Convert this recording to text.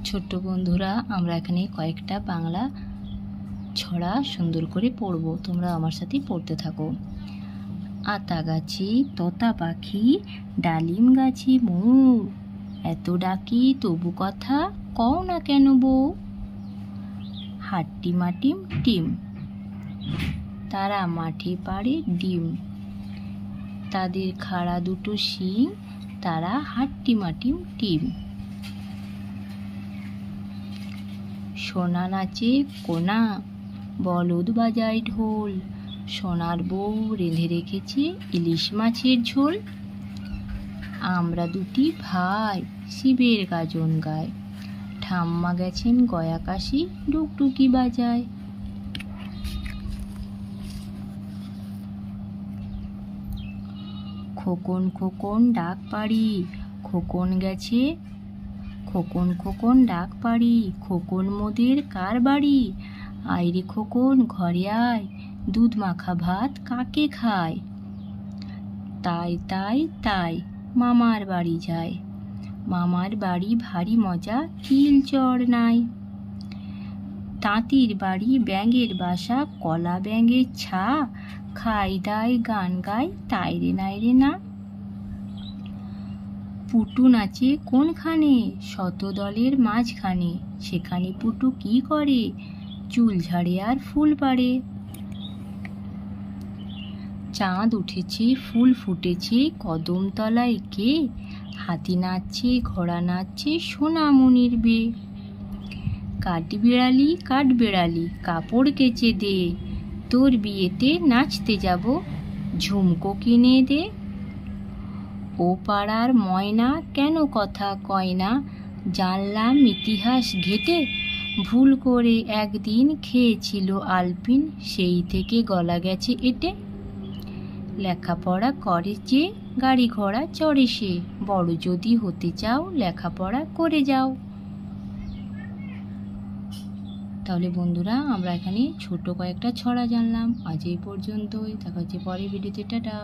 ছোট্ট বন্ধুরা, আমরা এখানে কয়েকটা বাংলা ছড়া সুন্দর করে পড়ব। তোমরা আমার সাথে পড়তে থাকো। আতা গাছে তোতা পাখি, ডালিম গাছে মৌ, এত ডাকি তবু কথা কও না কেন বউ। হাট্টি মাটিম টিম, তারা মাঠে পাড়ে ডিম, তাদের খাড়া দুটো শিং, তারা হাট্টি মাটিম টিম। সোনা নাচে কোনা, বলদ বাজায় ঢোল, সোনার বউ রেঁধে রেখেছে ইলিশ মাছের ঝোল। আমরা দুটি ভাই শিবের গাজন গায়, ঠাম্মা গেছেন গয়া কাশি ডুগডুগি বাজায়। খোকন খোকন ডাক পাড়ি, খোকন গেছে খোকন খোকন ডাক পাড়ি, খোকন মোদের কার বাড়ি, আয়রে খোকন ঘরে আয়, দুধ মাখা ভাত কাকে খায়। তাই তাই তাই মামার বাড়ি যায়, মামার বাড়ি ভারী মজা কিল চড় নাই। তাঁতির বাড়ি ব্যাঙের বাসা, কলা ব্যাঙের ছা, খাই দাই গান গাই তাই রে নাই রে না। পুটু নাচে কোনখানে, শতদলের মাঝখানে, সেখানে পুটু কি করে, চুল ঝাড়ে আর ফুল পাড়ে। চাঁদ উঠেছে ফুল ফুটেছে কদমতলায় কে, হাতি নাচছে ঘোড়া নাচছে সোনামণির বে। কাঠবিড়ালি কাঠবিড়ালি কাপড় কেচে দে, তোর বিয়েতে নাচতে যাব ঝুমকো কিনে দে। ও পাড়ার ময়না কেন কথা কয় না, জানলাম ইতিহাস ঘেটে, ভুল করে একদিন খেয়েছিল আলপিন, সেই থেকে গলা গেছে এটে। লেখাপড়া করে যে গাড়ি ঘোড়া চড়ে সে, বড় যদি হতে চাও লেখাপড়া করে যাও। তাহলে বন্ধুরা, আমরা এখানে ছোট কয়েকটা ছড়া জানলাম। আজ এই পর্যন্তই, দেখা হচ্ছে পরের ভিডিওতে। টাটা।